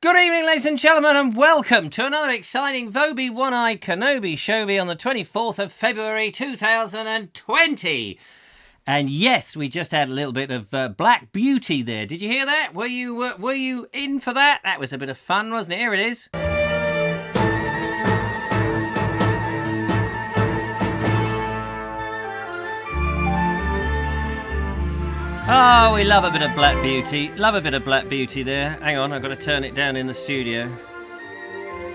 Good evening, ladies and gentlemen, and welcome to another exciting Vobes One-Eyed Kenobi show on the 24th of February 2020. And yes, we just had a little bit of Black Beauty there. Did you hear that? Were you in for that? That was a bit of fun, wasn't it? Here it is. Oh, we love a bit of Black Beauty. Love a bit of Black Beauty there. Hang on, I've got to turn it down in the studio.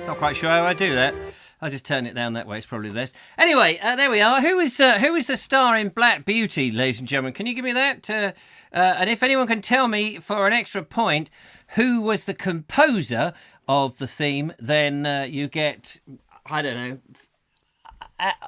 Not quite sure how I do that. I'll just turn it down that way. It's probably the best. Anyway, there we are. Who is the star in Black Beauty, ladies and gentlemen? Can you give me that? And if anyone can tell me for an extra point who was the composer of the theme, then you get, I don't know,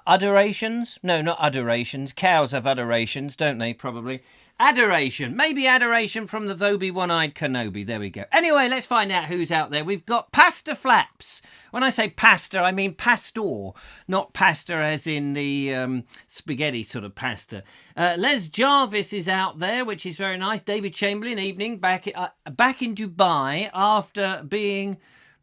adorations? No, not adorations. Cows have adorations, don't they? Probably. Adoration. Maybe adoration from the Vobes One-Eyed Kenobi. There we go. Anyway, let's find out who's out there. We've got Pasta Flaps. When I say pasta, I mean pastor, not pasta as in the spaghetti sort of pasta. Les Jarvis is out there, which is very nice. David Chamberlain, evening, back in Dubai after being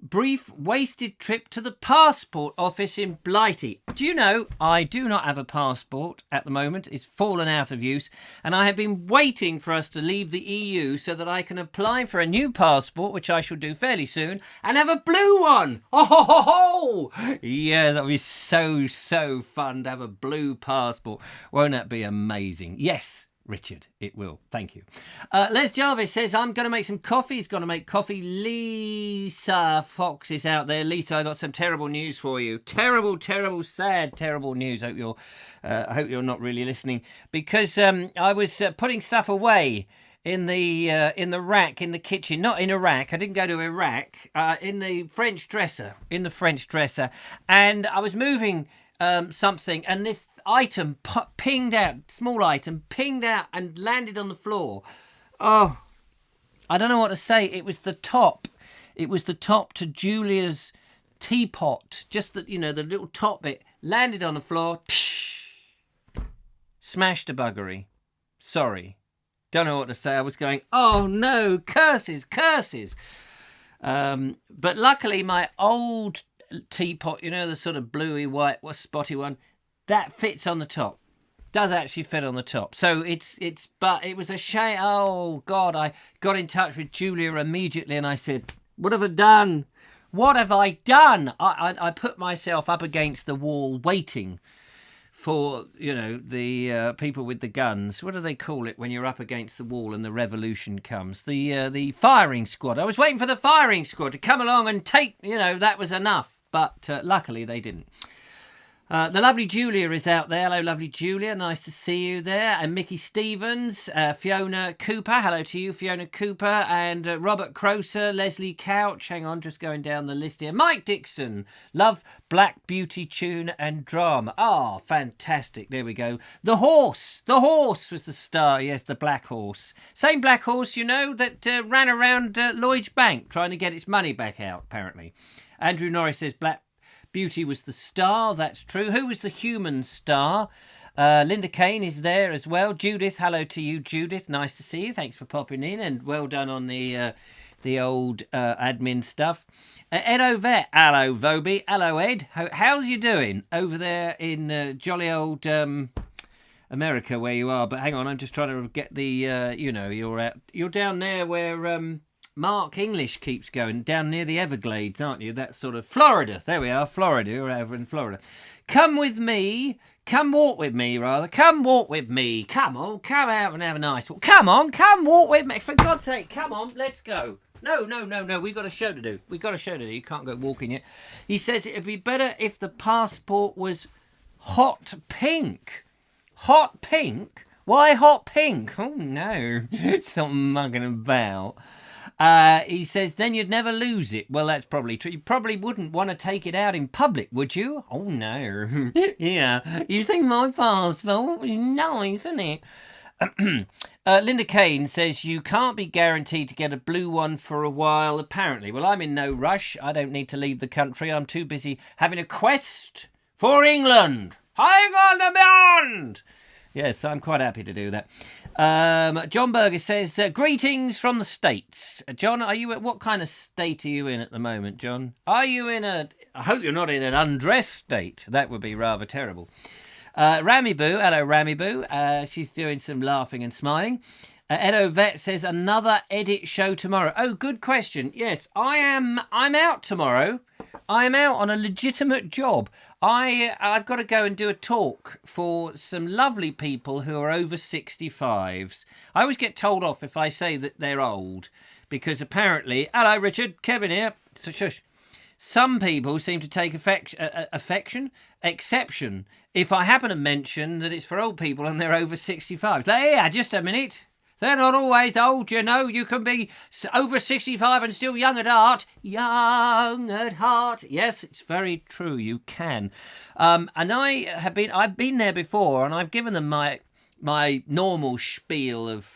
brief wasted trip to the passport office in Blighty. Do you know, I do not have a passport at the moment. It's fallen out of use, and I have been waiting for us to leave the EU so that I can apply for a new passport, which I shall do fairly soon, and have a blue one. Oh ho ho ho! Yeah, that would be so fun to have a blue passport. Won't that be amazing? Yes, Richard, it will. Thank you. Les Jarvis says, I'm going to make some coffee. He's going to make coffee. Lisa Fox is out there. Lisa, I got some terrible news for you. Terrible, sad, terrible news. I hope you're not really listening, because I was putting stuff away in the rack in the kitchen. Not in Iraq. I didn't go to Iraq. In the French dresser. And I was moving something, and this item pinged out, small item pinged out and landed on the floor. Oh, I don't know what to say. It was the top to Julia's teapot. Just the the little top bit landed on the floor. Smashed a buggery. Sorry, don't know what to say. I was going, oh no, curses. But luckily my old teapot, the sort of bluey white spotty one, that fits on the top. Does actually fit on the top. So but it was a shame. Oh God, I got in touch with Julia immediately and I said, what have I done? I put myself up against the wall waiting for, the people with the guns. What do they call it when you're up against the wall and the revolution comes? The firing squad. I was waiting for the firing squad to come along and take, that was enough. But luckily they didn't. The lovely Julia is out there. Hello, lovely Julia. Nice to see you there. And Mickey Stevens, Fiona Cooper. Hello to you, Fiona Cooper. And Robert Croser, Leslie Couch. Hang on, just going down the list here. Mike Dixon. Love Black Beauty tune and drama. Oh, fantastic. There we go. The horse. The horse was the star. Yes, the black horse. Same black horse, that ran around Lloyd's Bank trying to get its money back out, apparently. Andrew Norris says Black Beauty was the star. That's true. Who was the human star? Linda Kane is there as well. Judith, hello to you, Judith. Nice to see you. Thanks for popping in, and well done on the old admin stuff. Ed Ovett, hello, Vobie. Hello, Ed. How's you doing over there in jolly old America where you are? But hang on, I'm just trying to get the you're down there where Mark English keeps going, down near the Everglades, aren't you? That sort of Florida. There we are, Florida. You're over in Florida. Come with me. Come walk with me, rather. Come walk with me. Come on, come out and have a nice walk. Come on, come walk with me. For God's sake, come on, let's go. No. We've got a show to do. You can't go walking yet. He says it'd be better if the passport was hot pink. Hot pink? Why hot pink? Oh, no. Stop mugging about. He says, then you'd never lose it. Well, that's probably true. You probably wouldn't want to take it out in public, would you? Oh, no. Yeah. You see my passport? It's nice, isn't it? Linda Kane says, you can't be guaranteed to get a blue one for a while, apparently. Well, I'm in no rush. I don't need to leave the country. I'm too busy having a quest for England. Hang on a beyond! Yes, I'm quite happy to do that. John Berger says, greetings from the States. John, what kind of state are you in at the moment, John? I hope you're not in an undressed state. That would be rather terrible. Rami Boo, hello Rami Boo. She's doing some laughing and smiling. Edo Vet says, another edit show tomorrow. Oh, good question. Yes, I'm out tomorrow. I'm out on a legitimate job. I've got to go and do a talk for some lovely people who are over 65s. I always get told off if I say that they're old, because apparently, hello Richard, Kevin here. Shush. Some people seem to take exception if I happen to mention that it's for old people and they're over 65. Like, yeah, just a minute. They're not always old, you know. You can be over 65 and still young at heart. Young at heart. Yes, it's very true. You can. And I've been there before, and I've given them my normal spiel of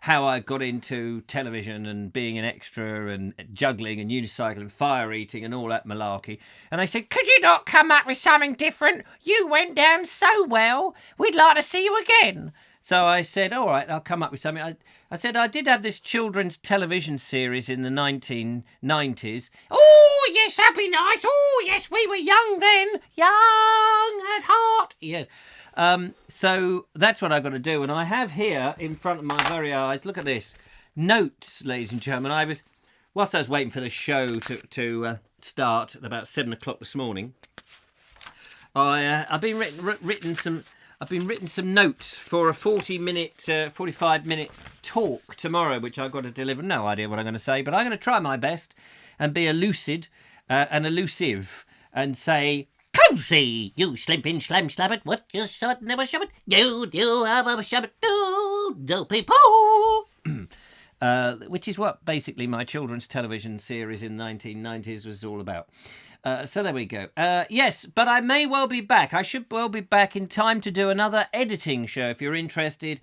how I got into television and being an extra and juggling and unicycle and fire eating and all that malarkey. And I said, could you not come up with something different? You went down so well. We'd like to see you again. So I said, all right, I'll come up with something. I said, I did have this children's television series in the 1990s. Oh, yes, that'd be nice. Oh, yes, we were young then. Young at heart. Yes. So that's what I've got to do. And I have here in front of my very eyes, look at this, notes, ladies and gentlemen. Whilst I was waiting for the show to start at about 7 o'clock this morning, I've been written some notes for a 45-minute talk tomorrow, which I've got to deliver. No idea what I'm going to say, but I'm going to try my best and be elusive and say, cozy, you slimping slam slabbit, what you shut never shove it, you have a shove it, do people. Which is what basically my children's television series in the 1990s was all about. So there we go. Yes, but I may well be back. I should well be back in time to do another editing show if you're interested.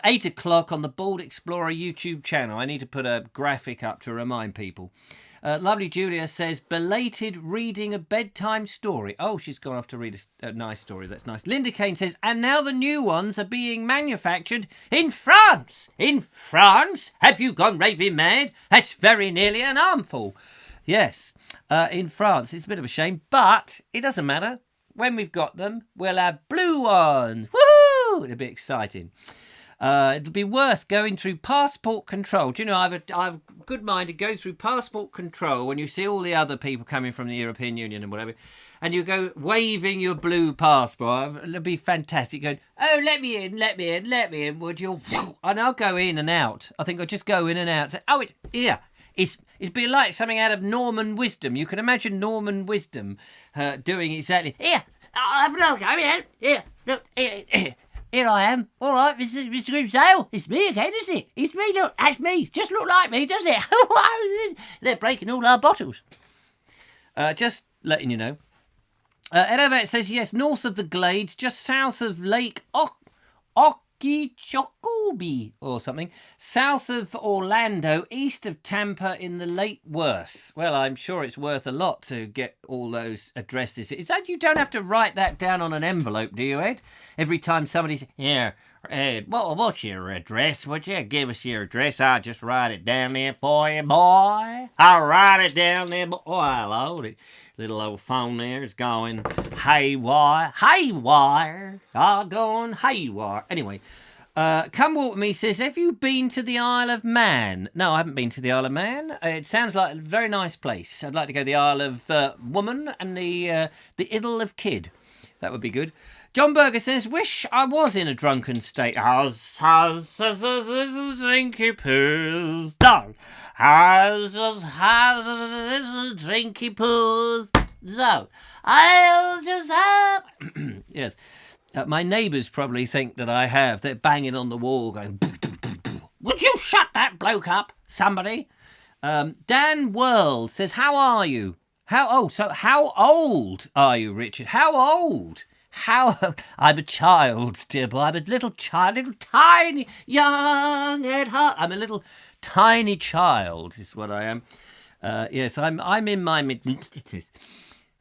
8 o'clock on the Bald Explorer YouTube channel. I need to put a graphic up to remind people. Lovely Julia says, belated reading a bedtime story. Oh, she's gone off to read a nice story. That's nice. Linda Kane says, and now the new ones are being manufactured in France. In France? Have you gone raving mad? That's very nearly an armful. Yes, in France. It's a bit of a shame, but it doesn't matter. When we've got them, we'll have blue ones. Woohoo! It'll be exciting. It'll be worth going through passport control. Do you know, I've a good mind to go through passport control when you see all the other people coming from the European Union and whatever, and you go waving your blue passport. It'll be fantastic. Going, oh, let me in, would you? And I'll go in and out. I think I'll just go in and out. Say, oh, It's be like something out of Norman Wisdom. You can imagine Norman Wisdom doing exactly. Here, I'll have another go. Here, look, here I am. All right, Mr. Grimsdale. It's me again, isn't it? It's me. Look, that's me. Just look like me, doesn't it? They're breaking all our bottles. Just letting you know. Edovet says, yes, north of the Glades, just south of Lake Okeechobee or something, south of Orlando, east of Tampa in the Lake Worth. Well, I'm sure it's worth a lot to get all those addresses. Is that you don't have to write that down on an envelope, do you, Ed? Every time somebody's, yeah, Ed, what's your address? Would you give us your address? I'll just write it down there for you, boy. I'll write it down there, boy. Oh, hello. Little old phone there is going haywire. Going haywire. Anyway, Come Walk With Me says, have you been to the Isle of Man? No, I haven't been to the Isle of Man. It sounds like a very nice place. I'd like to go to the Isle of Woman and the Idyll of Kid. That would be good. John Berger says, wish I was in a drunken state. How's drinky poos? No. How's drinky poos? So, I'll just have... Yes. My neighbours probably think that I have. They're banging on the wall going... Would you shut that bloke up, somebody? Dan World says, how are you? How old are you, Richard? How old? I'm a child, dear boy. I'm a little child, little tiny, young at heart. I'm a little tiny child, is what I am. Yes, I'm in my mid-50s.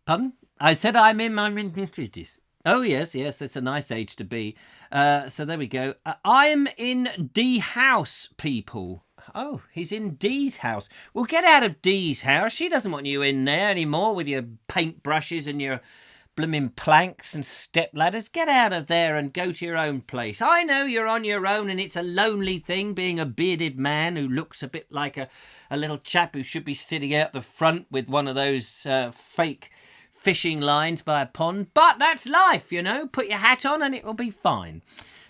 Pardon? I said I'm in my mid-50s. Oh, yes, it's a nice age to be. So there we go. I'm in D house, people. Oh, he's in Dee's house. Well, get out of Dee's house. She doesn't want you in there anymore with your paintbrushes and your blooming planks and step ladders. Get out of there and go to your own place. I know you're on your own and it's a lonely thing being a bearded man who looks a bit like a little chap who should be sitting out the front with one of those fake fishing lines by a pond. But that's life, you know. Put your hat on and it will be fine.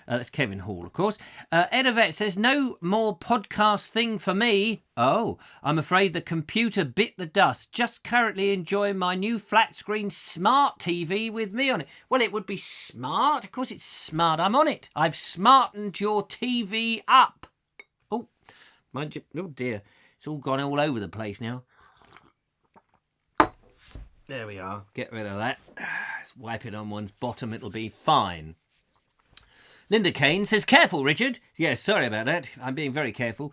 That's Kevin Hall, of course. Edavet says, no more podcast thing for me. Oh, I'm afraid the computer bit the dust. Just currently enjoying my new flat screen smart TV with me on it. Well, it would be smart. Of course it's smart. I'm on it. I've smartened your TV up. Oh, mind you. Oh, dear. It's all gone all over the place now. There we are. Get rid of that. Let's wipe it on one's bottom. It'll be fine. Linda Kane says, careful, Richard. Yes, sorry about that. I'm being very careful.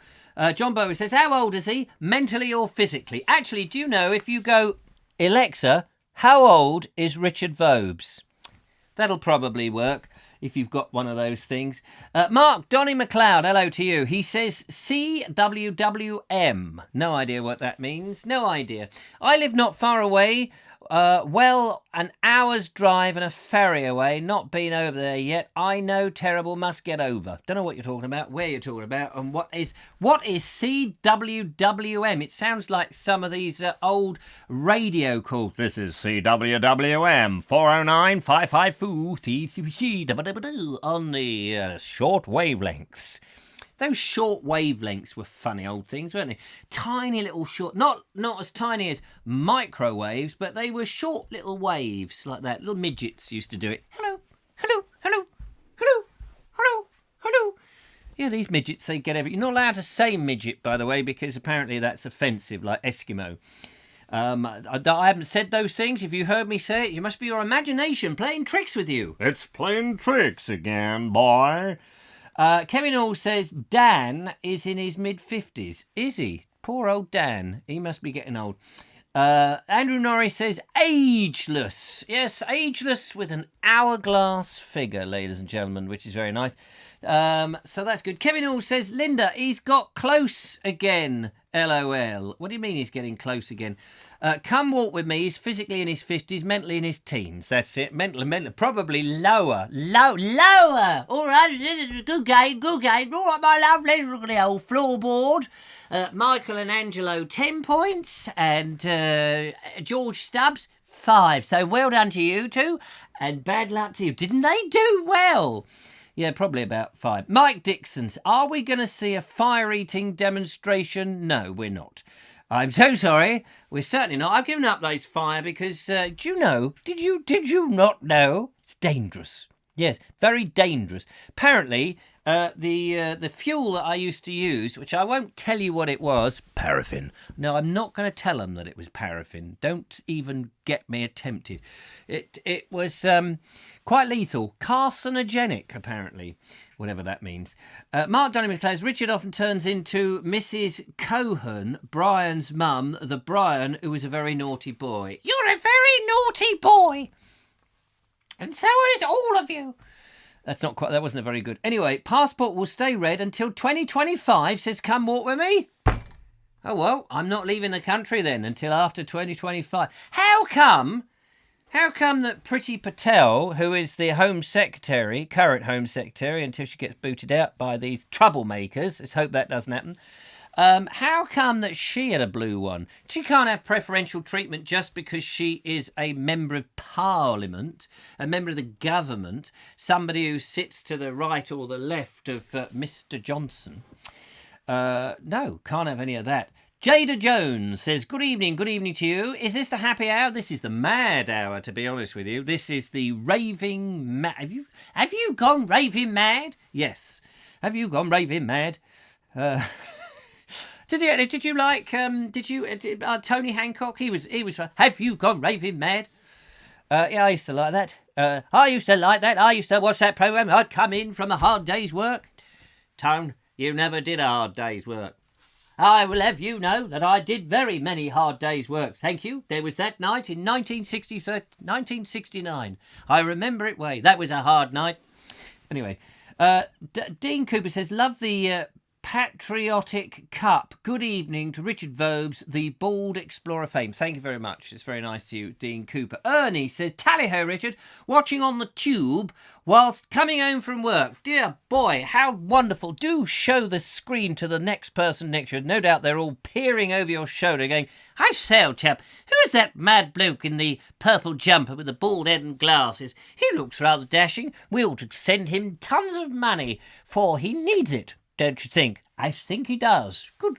John Bowie says, how old is he? Mentally or physically? Actually, do you know if you go, Alexa, how old is Richard Vobes? That'll probably work if you've got one of those things. Mark, Donny McLeod, hello to you. He says CWWM. No idea what that means. No idea. I live not far away. An hour's drive and a ferry away. Not been over there yet. I know, terrible. Must get over. Don't know what you're talking about, where you're talking about, and what is CWWM? It sounds like some of these old radio calls. This is CWWM 409 554 on the short wavelengths. Those short wavelengths were funny old things, weren't they? Tiny little short, not as tiny as microwaves, but they were short little waves like that. Little midgets used to do it. Hello, hello, hello, hello, hello, hello. Yeah, these midgets, they get everything. You're not allowed to say midget, by the way, because apparently that's offensive, like Eskimo. I haven't said those things. If you heard me say it, you must be your imagination playing tricks with you. It's playing tricks again, boy. Kevin Hall says Dan is in his mid-50s. Is he? Poor old Dan. He must be getting old. Andrew Norris says ageless. Yes, ageless with an hourglass figure, ladies and gentlemen, which is very nice. So that's good. Kevin Hall says, Linda, he's got close again. LOL. What do you mean he's getting close again? Come walk with me. He's physically in his 50s, mentally in his teens. That's it. Mental. Probably lower. Lower. All right. Good game. All right, my love. Let's look at the old floorboard. Michael and Angelo, 10 points. And George Stubbs, 5. So well done to you two. And bad luck to you. Didn't they do well? Yeah, probably about 5. Mike Dixon's, are we going to see a fire-eating demonstration? No, we're not. I'm so sorry. We're certainly not. I've given up those fire because, did you not know? It's dangerous. Yes, very dangerous. Apparently, the fuel that I used to use, which I won't tell you what it was, paraffin. No, I'm not going to tell them that it was paraffin. Don't even get me attempted. It was quite lethal, carcinogenic, apparently, whatever that means. Mark Dunning says Richard often turns into Mrs. Cohen, Brian's mum, the Brian who was a very naughty boy. You're a very naughty boy. And so is all of you. That wasn't a very good. Anyway, passport will stay red until 2025, says come walk with me. Oh, well, I'm not leaving the country then until after 2025. How come that Priti Patel, who is the Home Secretary, current Home Secretary, until she gets booted out by these troublemakers, let's hope that doesn't happen, how come that she had a blue one? She can't have preferential treatment just because she is a member of Parliament, a member of the government, somebody who sits to the right or the left of Mr. Johnson. No, can't have any of that. Jada Jones says, good evening to you. Is this the happy hour? This is the mad hour, to be honest with you. This is the raving mad. Have you gone raving mad? Yes. Have you gone raving mad? Did you like Tony Hancock? He was fun. Have you gone raving mad? Yeah, I used to like that. I used to watch that programme. I'd come in from a hard day's work. Tone, you never did a hard day's work. I will have you know that I did very many hard days' work. Thank you. There was that night in 1969. I remember it well. That was a hard night. Anyway, Dean Cooper says, love the Patriotic Cup. Good evening to Richard Vobes, the bald explorer fame. Thank you very much. It's very nice to you, Dean Cooper. Ernie says, tally-ho, Richard, watching on the tube whilst coming home from work. Dear boy, how wonderful. Do show the screen to the next person next to you. No doubt they're all peering over your shoulder going, I say, old chap, who's that mad bloke in the purple jumper with the bald head and glasses? He looks rather dashing. We ought to send him tons of money, for he needs it. Don't you think? I think he does. Good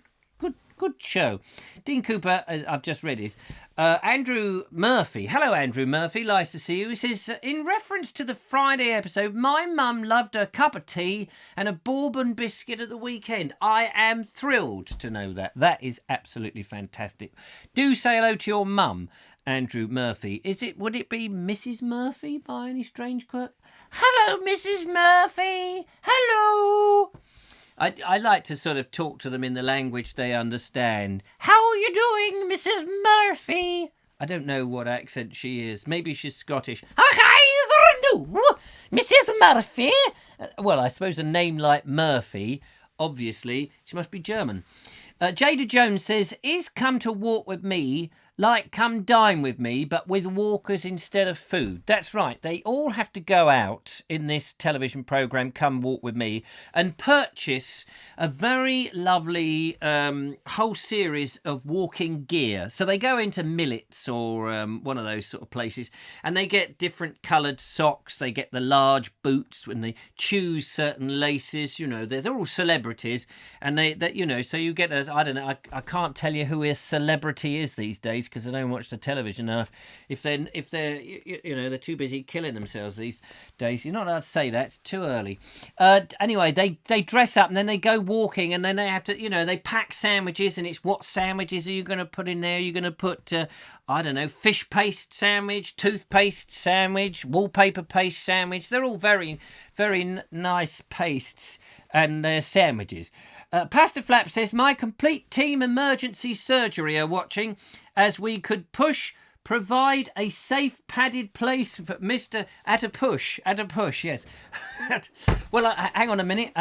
show. Dean Cooper, I've just read his. Andrew Murphy. Hello, Andrew Murphy. Nice to see you. He says, in reference to the Friday episode, my mum loved a cup of tea and a bourbon biscuit at the weekend. I am thrilled to know that. That is absolutely fantastic. Do say hello to your mum, Andrew Murphy. Would it be Mrs. Murphy by any strange quirk? Hello, Mrs. Murphy. Hello. I like to sort of talk to them in the language they understand. How are you doing, Mrs. Murphy? I don't know what accent she is. Maybe she's Scottish. Mrs. Murphy? Well, I suppose a name like Murphy, obviously, she must be German. Jada Jones says, is come to walk with me like come dine with me, but with walkers instead of food. That's right. They all have to go out in this television programme, Come Walk With Me, and purchase a very lovely whole series of walking gear. So they go into Millets or one of those sort of places, and they get different coloured socks. They get the large boots when they choose certain laces. You know, they're all celebrities, and so you get I don't know. I can't tell you who a celebrity is these days, because I don't watch the television enough. If they're they're too busy killing themselves these days. You're not allowed to say that. It's too early. Anyway, they dress up and then they go walking, and then they have to they pack sandwiches, and it's what sandwiches are you going to put in there? You're going to put fish paste sandwich, toothpaste sandwich, wallpaper paste sandwich. They're all very, very nice pastes, and they're sandwiches. Pastor Flap says, my complete team emergency surgery are watching as we could provide a safe padded place for Mr. At a push, yes. Well, hang on a minute.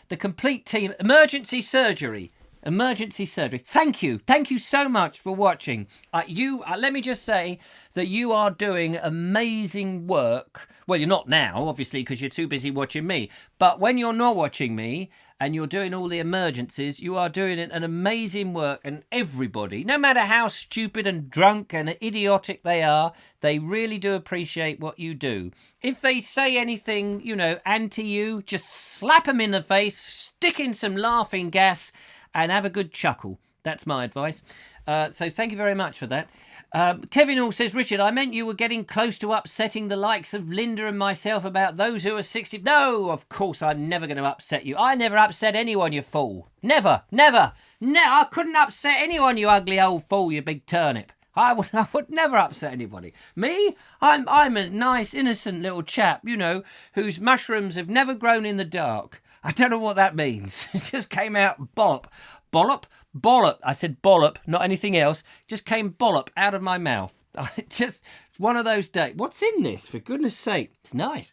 The complete team emergency surgery. Thank you so much for watching. Let me just say that you are doing amazing work. Well, you're not now, obviously, because you're too busy watching me. But when you're not watching me and you're doing all the emergencies, you are doing an amazing work. And everybody, no matter how stupid and drunk and idiotic they are, they really do appreciate what you do. If they say anything, anti you, just slap them in the face, stick in some laughing gas, and have a good chuckle. That's my advice. So thank you very much for that. Kevin Hall says, Richard, I meant you were getting close to upsetting the likes of Linda and myself about those who are 60. No, of course, I'm never going to upset you. I never upset anyone, you fool. Never. I couldn't upset anyone, you ugly old fool, you big turnip. I would never upset anybody. Me? I'm a nice, innocent little chap, whose mushrooms have never grown in the dark. I don't know what that means. It just came out bollop. Bollop. I said bollop, not anything else. Just came bollop out of my mouth. Just one of those days. What's in this, for goodness sake? It's nice.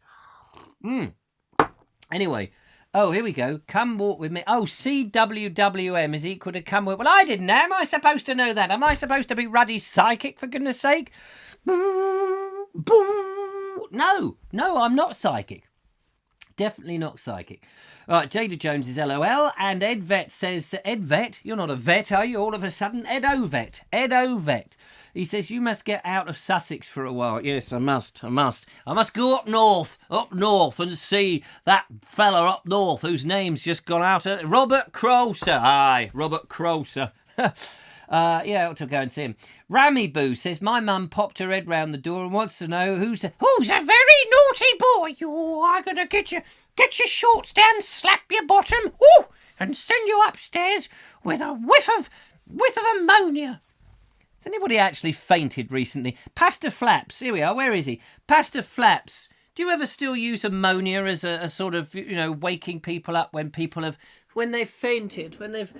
Anyway. Oh, here we go. Come walk with me. Oh, CWWM is equal to come walk. Well, I didn't know. Am I supposed to know that? Am I supposed to be ruddy psychic, for goodness sake? No, I'm not psychic. Definitely not psychic. Right, Jada Jones is LOL, and Ed Vet says, Ed Vet, you're not a vet, are you, all of a sudden? Ed Ovet. He says, you must get out of Sussex for a while. Yes, I must. I must go up north and see that fella up north whose name's just gone out. Robert Croser. Aye, Robert Croser. I ought to go and see him. Rammy Boo says, my mum popped her head round the door and wants to know who's a very naughty boy. I'm going to get your shorts down, slap your bottom, and send you upstairs with a whiff of ammonia. Has anybody actually fainted recently? Pastor Flaps, here we are, where is he? Pastor Flaps, do you ever still use ammonia as a sort of, waking people up when they've fainted, when they've,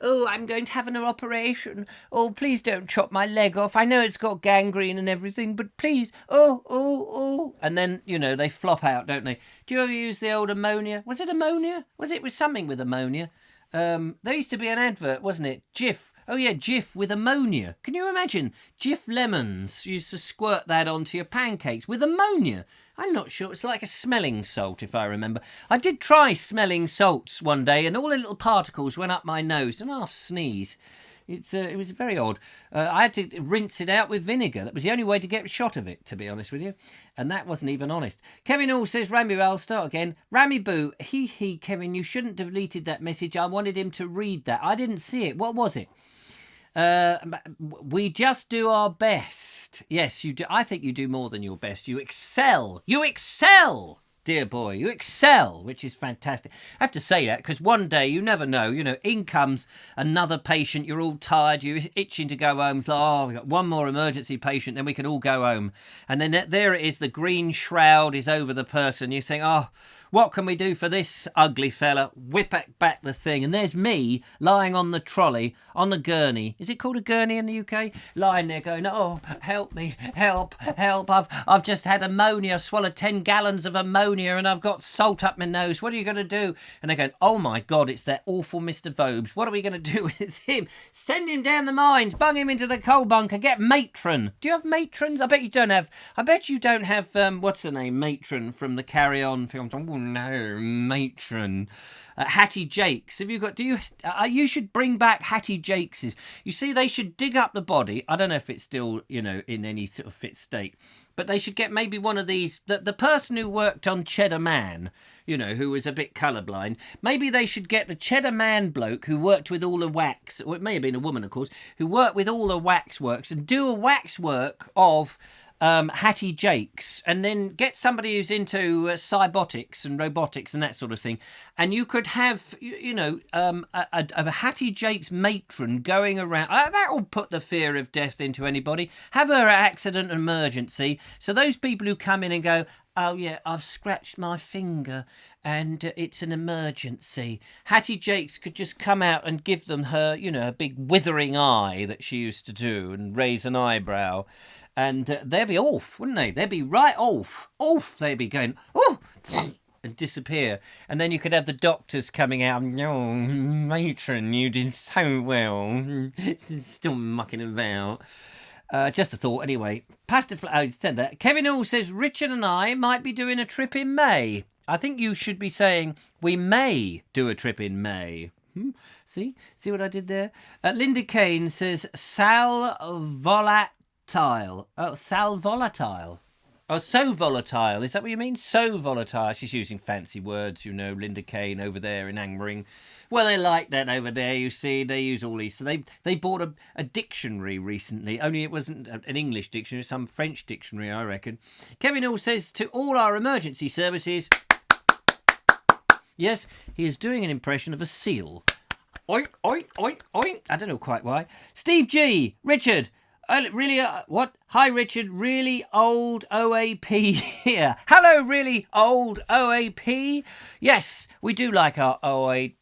oh, I'm going to have an operation. Oh, please don't chop my leg off. I know it's got gangrene and everything, but please, oh. And then, they flop out, don't they? Do you ever use the old ammonia? Was it ammonia? Was it with something with ammonia? There used to be an advert, wasn't it? Jif. Oh, yeah, Jif with ammonia. Can you imagine? Jif lemons. You used to squirt that onto your pancakes with ammonia. I'm not sure. It's like a smelling salt, if I remember. I did try smelling salts one day, and all the little particles went up my nose, and half sneeze. It was very odd. I had to rinse it out with vinegar. That was the only way to get a shot of it, to be honest with you. And that wasn't even honest. Kevin Hall says, Rammy, I'll start again. Rammy Boo, Kevin, you shouldn't have deleted that message. I wanted him to read that. I didn't see it. What was it? We just do our best. Yes, you do. I think you do more than your best. You excel. Dear boy, you excel, which is fantastic. I have to say that because one day, you never know, in comes another patient, you're all tired, you're itching to go home. It's like, we've got one more emergency patient, then we can all go home. And then there it is, the green shroud is over the person. You think, what can we do for this ugly fella? Whip back the thing. And there's me lying on the trolley, on the gurney. Is it called a gurney in the UK? Lying there going, oh, help me, help. I've just had ammonia, swallowed 10 gallons of ammonia and I've got salt up my nose. What are you going to do? And they're going, oh my God, it's that awful Mr. Vobes. What are we going to do with him? Send him down the mines, bung him into the coal bunker, get matron. Do you have matrons? I bet you don't have, what's her name? Matron from the Carry On film. Oh no, matron. Hattie Jakes. You should bring back Hattie Jakeses. You see, they should dig up the body. I don't know if it's still, in any sort of fit state. But they should get maybe one of these, the person who worked on Cheddar Man, who was a bit colourblind, maybe they should get the Cheddar Man bloke who worked with all the wax, or it may have been a woman, of course, who worked with all the waxworks and do a waxwork of Hattie Jakes, and then get somebody who's into cybotics and robotics and that sort of thing, and you could have a Hattie Jakes matron going around. That will put the fear of death into anybody. Have her accident and emergency, so those people who come in and go, oh yeah, I've scratched my finger and it's an emergency. Hattie Jakes could just come out and give them her, a big withering eye that she used to do and raise an eyebrow. And they'd be off, wouldn't they? They'd be right off. They'd be going, oh, and disappear. And then you could have the doctors coming out. Oh, matron, you did so well. Still mucking about. Just a thought, anyway. Pastor said that. Kevin Hall says, Richard and I might be doing a trip in May. I think you should be saying, we may do a trip in May. See what I did there? Linda Kane says, sal volatile. Sal volatile. Oh, so volatile. Is that what you mean? So volatile. She's using fancy words, Linda Kane over there in Angmering. Well, they like that over there, you see. They use all these. So they bought a dictionary recently. Only it wasn't an English dictionary, some French dictionary, I reckon. Kevin Hall says, to all our emergency services... Yes, he is doing an impression of a seal. Oink, oink, oink, oink. I don't know quite why. Steve G. Richard... really, what? Hi, Richard. Really old OAP here. Hello, really old OAP. Yes, we do like our OAPs.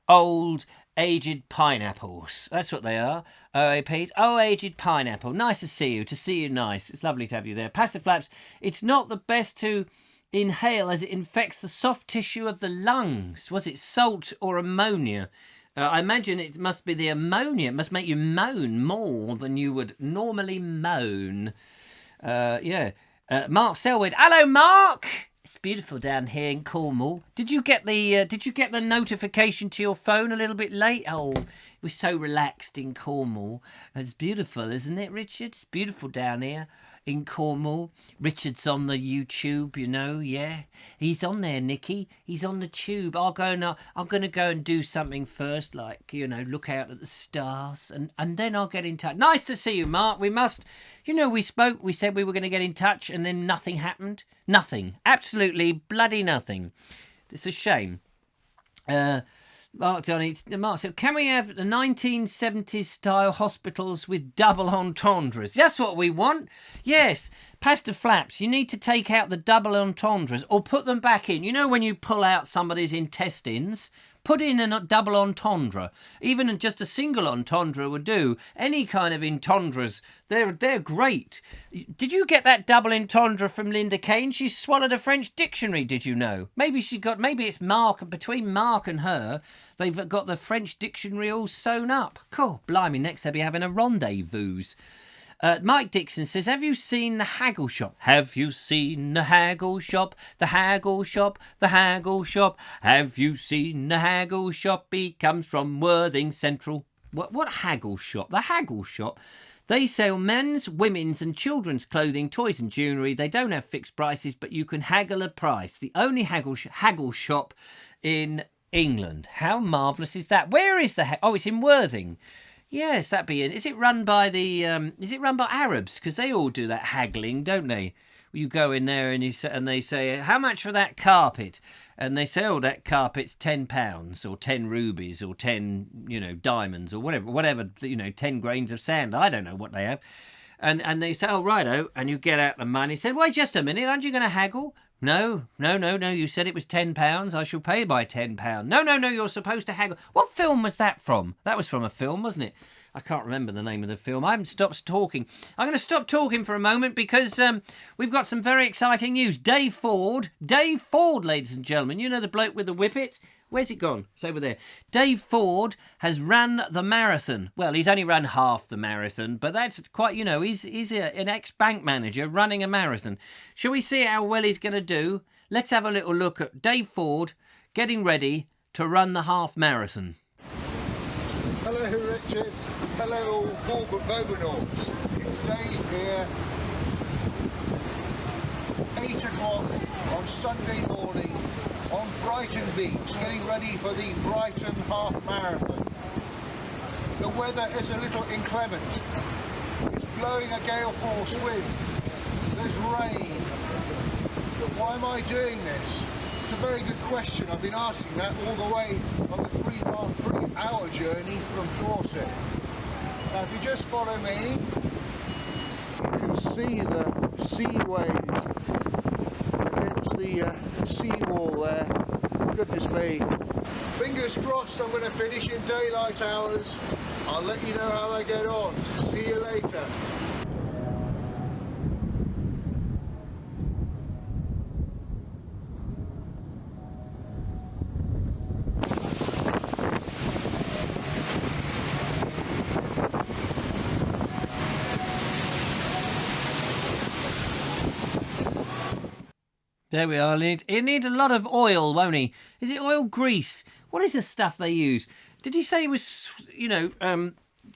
Old, aged pineapples. That's what they are. OAPs. Oh, aged pineapple. Nice to see you. Nice. It's lovely to have you there. Pastor Flaps, it's not the best to inhale as it infects the soft tissue of the lungs. Was it salt or ammonia? I imagine it must be the ammonia. It must make you moan more than you would normally moan. Mark Selwood. Hello, Mark. It's beautiful down here in Cornwall. Did you get the notification to your phone a little bit late? Oh, we're so relaxed in Cornwall. It's beautiful, isn't it, Richard? It's beautiful down here in Cornwall. Richard's on the YouTube, yeah. He's on there, Nicky. He's on the tube. I'm going to go and do something first, like, look out at the stars, and then I'll get in touch. Nice to see you, Mark. We must, we spoke, we said we were going to get in touch, and then nothing happened. Nothing. Absolutely bloody nothing. It's a shame. Mark said, can we have the 1970s style hospitals with double entendres? That's what we want. Yes. Pastor Flaps, you need to take out the double entendres or put them back in. When you pull out somebody's intestines, Put in a double entendre. Even just a single entendre would do. Any kind of entendres, they're great. Did you get that double entendre from Linda Kane? She swallowed a French dictionary, did you know? Maybe it's Mark, between Mark and her, they've got the French dictionary all sewn up. Cool, blimey, next they'll be having a rendezvous. Mike Dixon says, have you seen the haggle shop? Have you seen the haggle shop? The haggle shop, the haggle shop. Have you seen the haggle shop? He comes from Worthing Central. What haggle shop? The haggle shop. They sell men's, women's and children's clothing, toys and jewellery. They don't have fixed prices, but you can haggle a price. The only haggle shop in England. How marvellous is that? Where is the Oh, it's in Worthing. Yes, that'd be it. Is it run by Arabs? Because they all do that haggling, don't they? You go in there and they say, how much for that carpet? And they say, oh, that carpet's £10 or 10 rubies or 10, diamonds or whatever, 10 grains of sand. I don't know what they have. And they say, oh, righto. And you get out the money. Say, wait, just a minute. Aren't you going to haggle? No. You said it was £10. I shall pay by £10. No. You're supposed to haggle. What film was that from? That was from a film, wasn't it? I can't remember the name of the film. I haven't stopped talking. I'm going to stop talking for a moment because we've got some very exciting news. Dave Ford, ladies and gentlemen. You know the bloke with the whippet? Where's it gone? It's over there. Dave Ford has run the marathon. Well, he's only run half the marathon, but that's quite, he's an ex-bank manager running a marathon. Shall we see how well he's going to do? Let's have a little look at Dave Ford getting ready to run the half marathon. Hello, Richard. Hello, all Vobes. It's Dave here. 8 o'clock on Sunday morning on Brighton Beach, getting ready for the Brighton Half Marathon. The weather is a little inclement. It's blowing a gale force wind. There's rain. Why am I doing this? It's a very good question. I've been asking that all the way on the 3-hour journey from Dorset. Now, if you just follow me, you can see the sea waves against the seawall there. Goodness me. Fingers crossed I'm going to finish in daylight hours. I'll let you know how I get on. See you later. There we are. He'll need a lot of oil, won't he? Is it oil grease? What is the stuff they use? Did he say he was,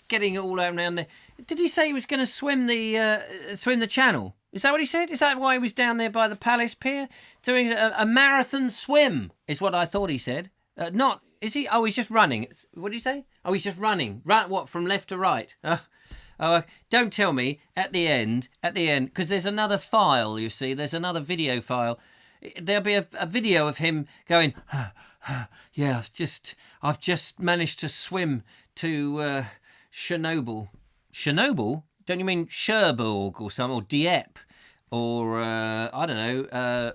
getting it all around there? Did he say he was going to swim the channel? Is that what he said? Is that why he was down there by the Palace Pier? Doing a marathon swim, is what I thought he said. Is he? Oh, he's just running. What did he say? Oh, he's just running. Right, what, from left to right? Don't tell me at the end, because there's another file, you see, there's another video file. There'll be a video of him going, yeah, I've just managed to swim to Chernobyl. Chernobyl? Don't you mean Cherbourg or something, or Dieppe, or, I don't know,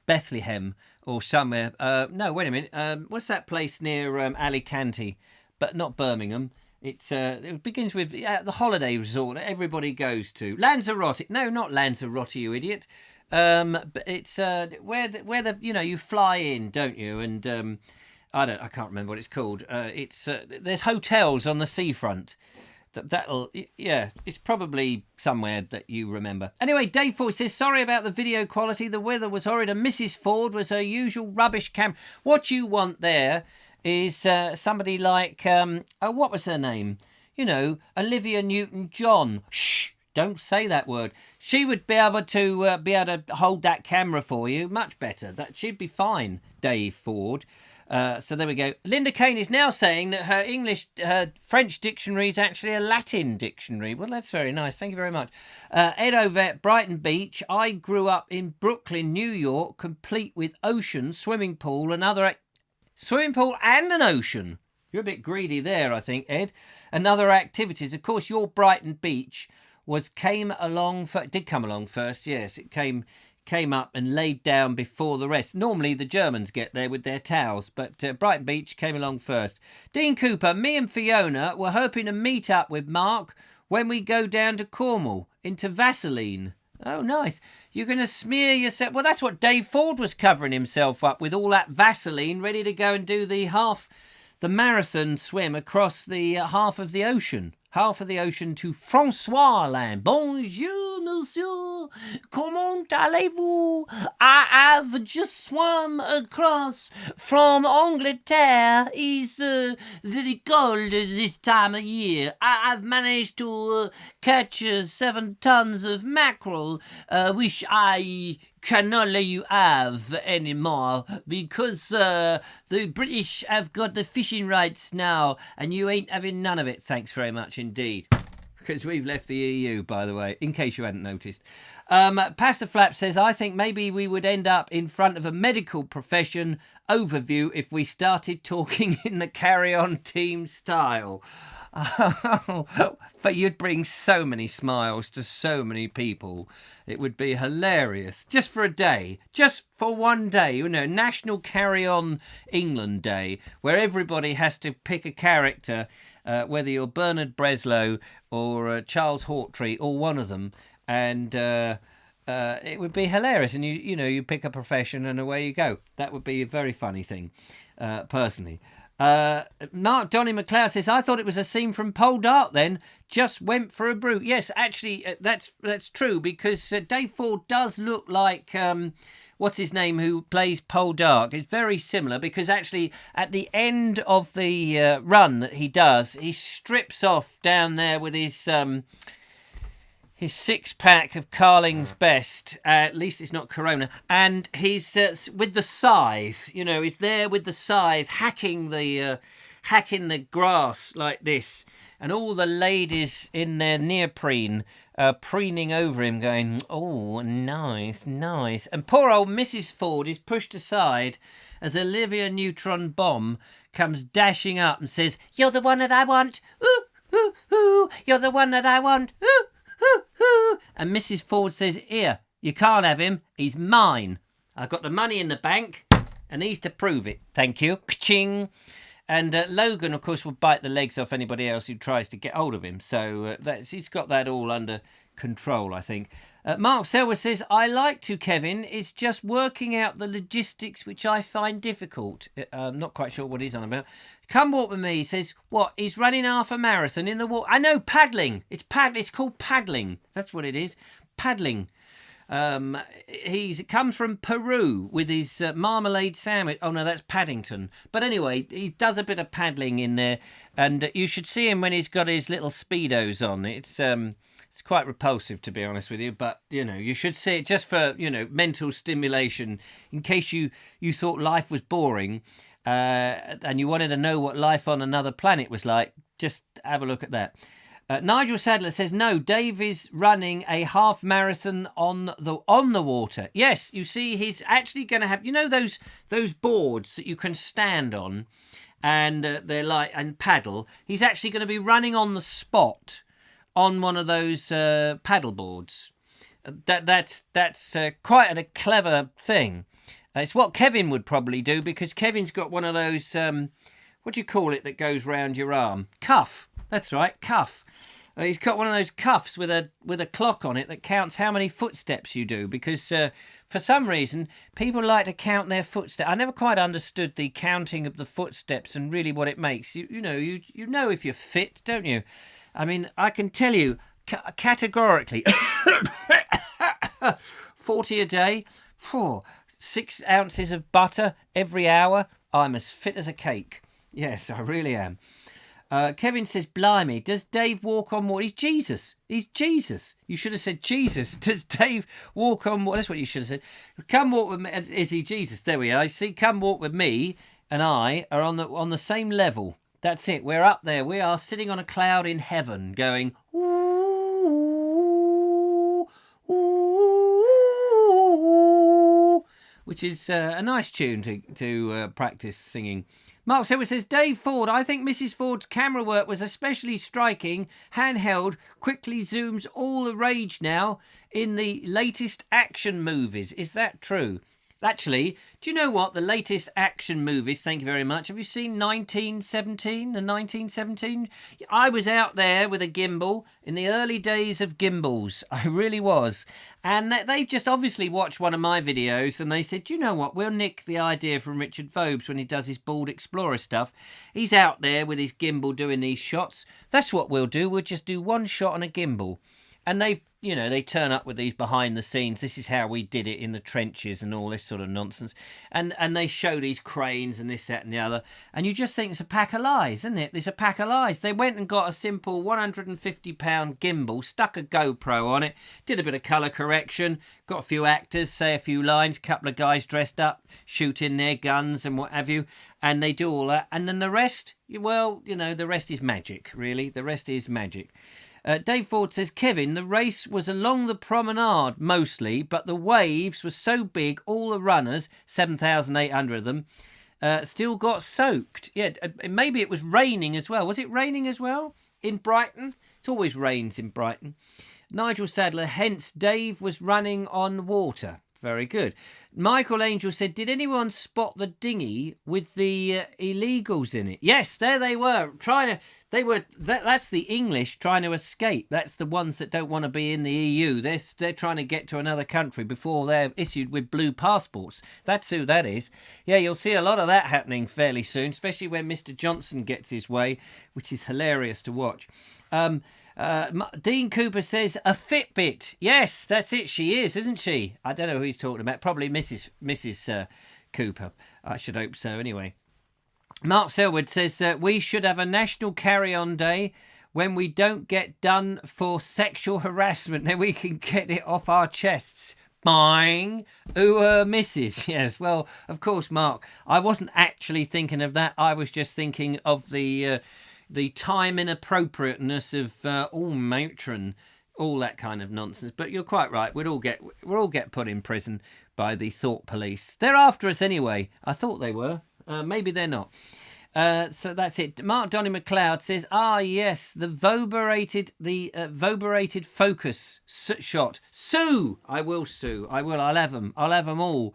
Bethlehem or somewhere. No, wait a minute. What's that place near Alicante? But not Birmingham. It begins with the holiday resort that everybody goes to. Lanzarote. No, not Lanzarote, you idiot. But it's where the you fly in, don't you? And I can't remember what it's called. There's hotels on the seafront. It's probably somewhere that you remember. Anyway, Dave Ford says, sorry about the video quality. The weather was horrid and Mrs. Ford was her usual rubbish camera. What you want there is somebody like, what was her name? Olivia Newton-John. Shh, don't say that word. She would be able to hold that camera for you much better. That she'd be fine, Dave Ford. So there we go. Linda Kane is now saying that her French dictionary is actually a Latin dictionary. Well, that's very nice. Thank you very much. Ed over at Brighton Beach. I grew up in Brooklyn, New York, complete with ocean, swimming pool, and an ocean. You're a bit greedy there, I think, Ed. And other activities. Of course, your Brighton Beach did come along first. Yes, it came came up and laid down before the rest. Normally the Germans get there with their towels, but Brighton Beach came along first. Dean Cooper, me and Fiona were hoping to meet up with Mark when we go down to Cornwall, into Vaseline. Oh, nice. You're going to smear yourself. Well, that's what Dave Ford was covering himself up with, all that Vaseline, ready to go and do the marathon swim across the half of the ocean to Francois Land. Bonjour, monsieur. Comment allez-vous? I have just swum across from Angleterre. It's very cold this time of year. I've managed to catch 7 tons of mackerel, which I cannot let you have anymore because the British have got the fishing rights now and you ain't having none of it. Thanks very much indeed. Because we've left the EU, by the way, in case you hadn't noticed. Pastor Flap says, I think maybe we would end up in front of a medical profession overview if we started talking in the Carry On team style. But you'd bring so many smiles to so many people. It would be hilarious. Just for a day. Just for one day. You know, National Carry On England Day, where everybody has to pick a character, whether you're Bernard Breslow or Charles Hawtrey or one of them, and it would be hilarious. And you pick a profession and away you go. That would be a very funny thing, personally. Mark Donny McLeod says, I thought it was a scene from Pole Dark then. Just went for a brew. Yes, actually, that's true, because Dave Ford does look like what's his name who plays Pole Dark. It's very similar, because actually at the end of the run that he does, he strips off down there with his 6-pack of Carling's Best, at least it's not Corona, and he's with the scythe, he's there with the scythe hacking the grass like this, and all the ladies in their neoprene preening over him going, oh, nice, nice. And poor old Mrs. Ford is pushed aside as Olivia Neutron-Bomb comes dashing up and says, you're the one that I want, ooh, ooh, ooh, you're the one that I want, ooh. And Mrs. Ford says, here, you can't have him, he's mine. I've got the money in the bank and he's to prove it. Thank you. Ka-ching. And Logan, of course, will bite the legs off anybody else who tries to get hold of him. So he's got that all under control, I think. Mark Selwer says, I like to, Kevin. It's just working out the logistics, which I find difficult. I'm not quite sure what he's on about. Come walk with me. He says, what? He's running half a marathon in the water. I know, paddling. It's called paddling. That's what it is. Paddling. He comes from Peru with his marmalade sandwich. Oh no, that's Paddington. But anyway, he does a bit of paddling in there, and you should see him when he's got his little speedos on. It's quite repulsive, to be honest with you, but you should see it just for mental stimulation, in case you thought life was boring, and you wanted to know what life on another planet was like. Just have a look at that. Nigel Sadler says, no, Dave is running a half marathon on the water. Yes, you see, he's actually going to have, those boards that you can stand on, and they're like, and paddle. He's actually going to be running on the spot on one of those paddle boards. That's quite a clever thing. It's what Kevin would probably do, because Kevin's got one of those, what do you call it that goes round your arm? Cuff. That's right, cuff. He's got one of those cuffs with a clock on it that counts how many footsteps you do, because for some reason people like to count their footsteps. I never quite understood the counting of the footsteps and really what it makes. You know if you're fit, don't you? I mean, I can tell you categorically, 40 a day, 6 ounces of butter every hour. I'm as fit as a cake. Yes, I really am. Kevin says, blimey, does Dave walk on water? He's Jesus. He's Jesus. You should have said Jesus. Does Dave walk on water? That's what you should have said. Come walk with me. Is he Jesus? There we are. See, come walk with me and I are on the same level. That's it. We're up there. We are sitting on a cloud in heaven going, ooh, ooh, which is a nice tune to practice singing. Mark Silver says, Dave Ford, I think Mrs. Ford's camera work was especially striking. Handheld, quickly zooms, all the rage now in the latest action movies. Is that true? Actually, do you know what? The latest action movies, thank you very much. Have you seen 1917? The 1917? I was out there with a gimbal in the early days of gimbals. I really was. And they just obviously watched one of my videos and they said, do you know what? We'll nick the idea from Richard Vobes when he does his Bald Explorer stuff. He's out there with his gimbal doing these shots. That's what we'll do. We'll just do one shot on a gimbal. And they turn up with these behind the scenes. This is how we did it in the trenches and all this sort of nonsense. And they show these cranes and this, that and the other. And you just think it's a pack of lies, isn't it? It's a pack of lies. They went and got a simple £150 gimbal, stuck a GoPro on it, did a bit of colour correction, got a few actors, say a few lines, a couple of guys dressed up, shooting their guns and what have you. And they do all that. And then the rest, well, the rest is magic, really. The rest is magic. Dave Ford says, Kevin, the race was along the promenade mostly, but the waves were so big, all the runners, 7,800 of them, still got soaked. Yeah, maybe it was raining as well. Was it raining as well in Brighton? It always rains in Brighton. Nigel Sadler, hence Dave was running on water. Very good. Michael Angel said, did anyone spot the dinghy with the illegals in it? Yes, there they were. That's the English trying to escape. That's the ones that don't want to be in the EU. They're trying to get to another country before they're issued with blue passports. That's who that is. Yeah, you'll see a lot of that happening fairly soon, especially when Mr. Johnson gets his way, which is hilarious to watch. Dean Cooper says, a Fitbit. Yes, that's it. She is, isn't she? I don't know who he's talking about. Probably Mrs. Cooper. I should hope so anyway. Mark Selwood says, we should have a national carry-on day when we don't get done for sexual harassment. Then we can get it off our chests. Boing. Ooh, Mrs. Yes, well, of course, Mark. I wasn't actually thinking of that. I was just thinking of the time inappropriateness of matron, all that kind of nonsense. But you're quite right. We'll all get put in prison by the thought police. They're after us anyway. I thought they were. Maybe they're not. So that's it. Mark Donny McLeod says, yes, the voberated focus shot. Sue! I will sue. I will. I'll have them. I'll have them all.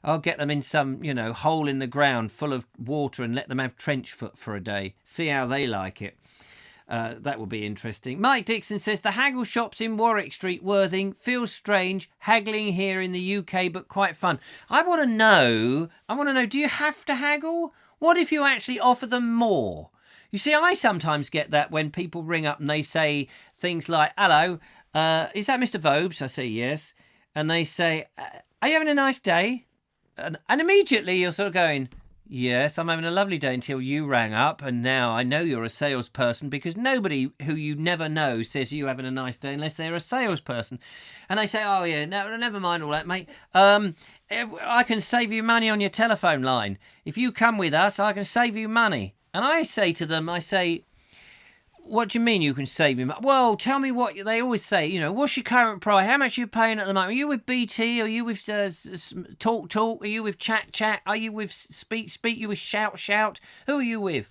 I'll get them in some, hole in the ground full of water and let them have trench foot for a day. See how they like it. That will be interesting. Mike Dixon says, the haggle shops in Warwick Street, Worthing, feels strange. Haggling here in the UK, but quite fun. I want to know, do you have to haggle? What if you actually offer them more? You see, I sometimes get that when people ring up and they say things like, hello, is that Mr. Vobes? I say, yes. And they say, are you having a nice day? And immediately you're sort of going, yes, I'm having a lovely day until you rang up. And now I know you're a salesperson because nobody who you never know says you're having a nice day unless they're a salesperson. And they say, oh, yeah, no, never mind all that, mate. I can save you money on your telephone line. If you come with us, I can save you money. And I say to them, what do you mean you can save me money? Well, tell me what they always say, what's your current price? How much are you paying at the moment? Are you with BT? Are you with Talk? Are you with Chat? Are you with Speak? Are you with Shout? Who are you with?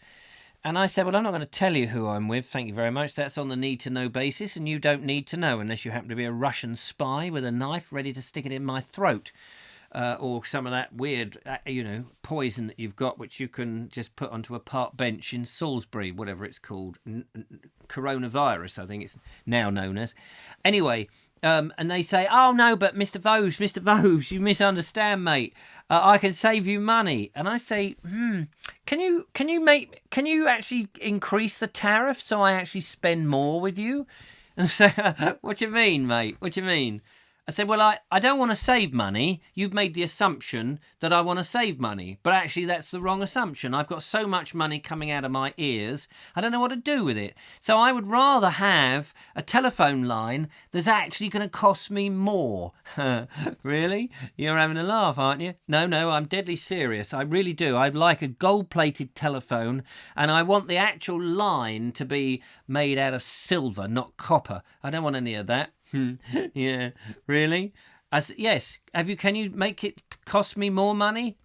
And I said, well, I'm not going to tell you who I'm with. Thank you very much. That's on the need-to-know basis, and you don't need to know unless you happen to be a Russian spy with a knife ready to stick it in my throat. Or some of that weird, poison that you've got, which you can just put onto a park bench in Salisbury, whatever it's called. Coronavirus, I think it's now known as. Anyway, and they say, oh, no, but Mr. Vobes, you misunderstand, mate. I can save you money. And I say, can you actually increase the tariff so I actually spend more with you? And say, what do you mean, mate? What do you mean? I said, well, I don't want to save money. You've made the assumption that I want to save money. But actually, that's the wrong assumption. I've got so much money coming out of my ears, I don't know what to do with it. So I would rather have a telephone line that's actually going to cost me more. Really? You're having a laugh, aren't you? No, I'm deadly serious. I really do. I'd like a gold-plated telephone, and I want the actual line to be made out of silver, not copper. I don't want any of that. Yeah, really? Yes. Can you make it cost me more money?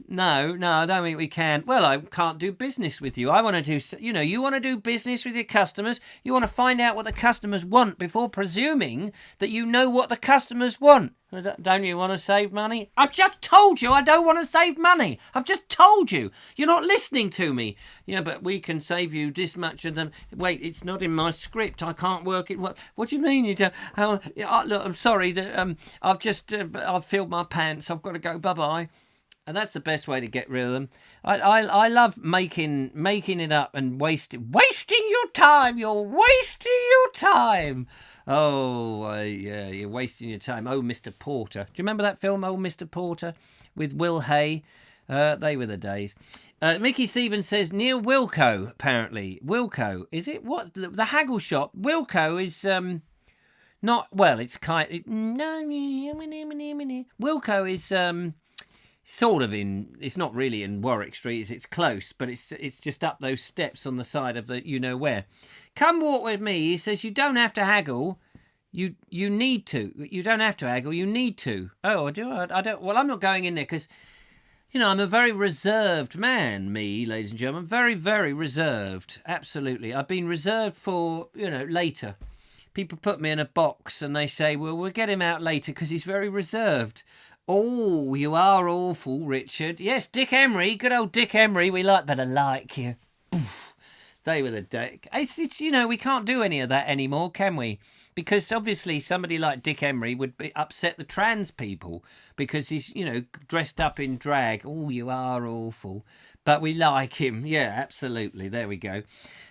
No, I don't think we can. Well, I can't do business with you. I want to do, you want to do business with your customers. You want to find out what the customers want before presuming that you know what the customers want. Don't you want to save money? I've just told you I don't want to save money. I've just told you. You're not listening to me. Yeah, but we can save you this much of them. Wait, it's not in my script. I can't work it. What do you mean you don't? Look, I'm sorry. I've filled my pants. I've got to go. Bye-bye. And that's the best way to get rid of them. I love making it up and wasting your time. You're wasting your time. Oh, yeah, you're wasting your time. Oh, Mr. Porter. Do you remember that film, Oh, Mr. Porter, with Will Hay? They were the days. Mickey Stevens says near Wilko, apparently. Wilko, is it? What? The haggle shop? Wilko is... not... Well, it's kind... No, Wilko is... sort of it's not really in Warwick Street, it's close, but it's just up those steps on the side of the you-know-where. Come walk with me. He says you don't have to haggle. You need to. You don't have to haggle. You need to. Oh, I do? I don't. Well, I'm not going in there because, I'm a very reserved man, ladies and gentlemen. Very, very reserved. Absolutely. I've been reserved for, later. People put me in a box and they say, well, we'll get him out later because he's very reserved. Oh, you are awful, Richard. Yes, Dick Emery, good old Dick Emery. We like that. I like you. They were the day. It's we can't do any of that anymore, can we? Because obviously somebody like Dick Emery would upset the trans people because he's, dressed up in drag. Oh, you are awful. But we like him. Yeah, absolutely. There we go.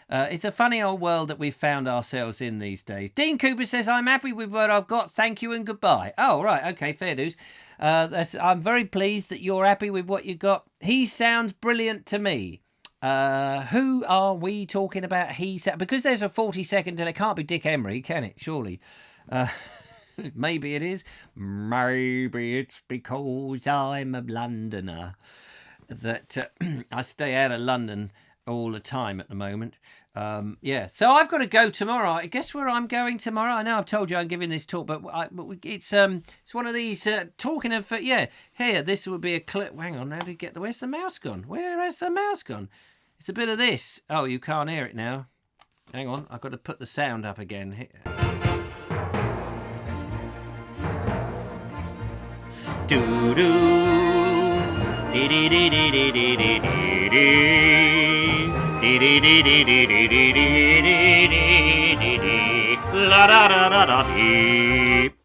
It's a funny old world that we've found ourselves in these days. Dean Cooper says, I'm happy with what I've got. Thank you and goodbye. Oh, right. Okay, fair dues. I'm very pleased that you're happy with what you got. He sounds brilliant to me. Who are we talking about? Because there's a 40-second delay. It can't be Dick Emery, can it? Surely. Maybe it is. Maybe it's because I'm a Londoner that I stay out of London all the time at the moment. So I've got to go tomorrow. I guess where I'm going tomorrow. I know I've told you I'm giving this talk, but it's one of these talking of here. This would be a clip. Hang on, where's the mouse gone? Where has the mouse gone? It's a bit of this. Oh, you can't hear it now. Hang on, I've got to put the sound up again. Do do dee dee dee dee dee dee dee dee.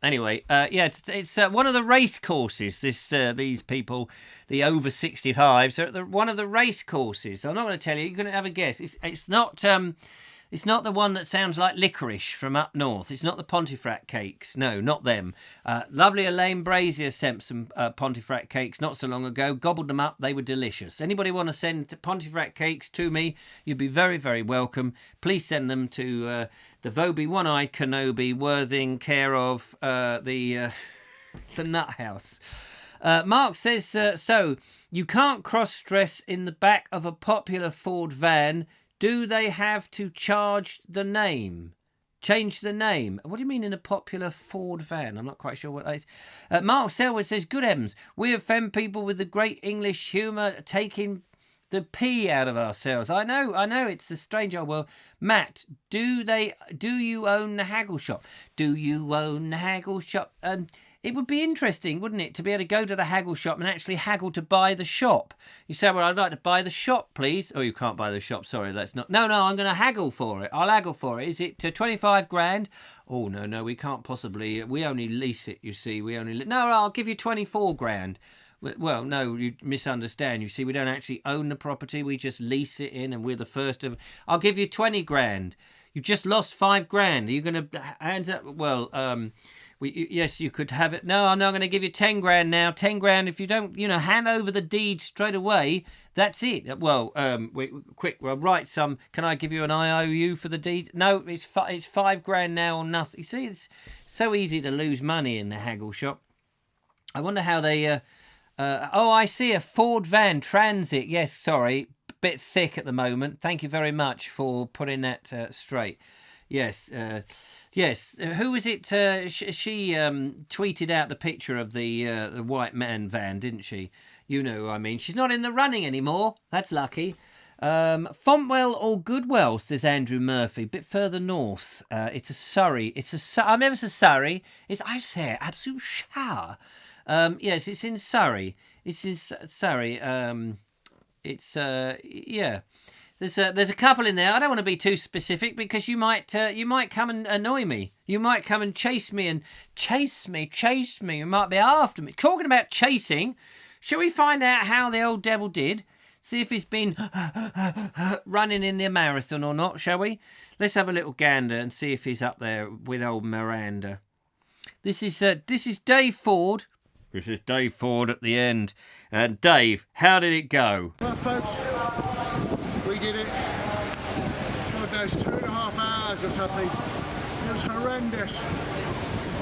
Anyway, it's one of the race courses. These people, the over 65s, are one of the race courses. I'm not going to tell you. You're going to have a guess. It's not the one that sounds like licorice from up north. It's not the Pontefract cakes. No, not them. Lovely Elaine Brazier sent some Pontefract cakes not so long ago. Gobbled them up. They were delicious. Anybody want to send Pontefract cakes to me? You'd be very, very welcome. Please send them to the Vobes One-Eyed Kenobi, Worthing, care of the Nut House. Mark says, so you can't cross-dress in the back of a popular Ford van. Do they have to change the name? What do you mean in a popular Ford van? I'm not quite sure what that is. Mark Selwood says, good heavens, we offend people with the great English humour taking the P out of ourselves. I know, it's the strange old world. Matt, do you own the haggle shop? Do you own the haggle shop? It would be interesting, wouldn't it, to be able to go to the haggle shop and actually haggle to buy the shop. You say, well, I'd like to buy the shop, please. Oh, you can't buy the shop. Sorry, that's not... No, I'm going to haggle for it. I'll haggle for it. Is it 25 grand? Oh, no, we can't possibly... We only lease it, you see. No, I'll give you 24 grand. Well, no, you misunderstand. You see, we don't actually own the property. We just lease it in and we're the first of... I'll give you 20 grand. You've just lost 5 grand. Are you going to... Hands up? Well, yes, you could have it. No, I'm not going to give you 10 grand now. 10 grand, if you don't, hand over the deed straight away, that's it. Well, quick, write some. Can I give you an IOU for the deed? No, it's 5 grand now or nothing. You see, it's so easy to lose money in the haggle shop. I wonder how they... I see a Ford van Transit. Yes, sorry, bit thick at the moment. Thank you very much for putting that straight. Yes. Yes. Who was it? She tweeted out the picture of the white man van, didn't she? You know who I mean. She's not in the running anymore. That's lucky. Fontwell or Goodwell, says Andrew Murphy. Bit further north. It's a Surrey. I'm ever so Surrey. I say absolute shower. Yes, it's in Surrey. It's in Surrey. Yeah. There's a couple in there. I don't want to be too specific because you might come and annoy me. You might come and chase me. You might be after me. Talking about chasing, shall we find out how the old devil did? See if he's been running in the marathon or not, shall we? Let's have a little gander and see if he's up there with old Miranda. This is Dave Ford. This is Dave Ford at the end. And Dave, how did it go? Well, folks, we did it. God knows, 2.5 hours or something. It was horrendous.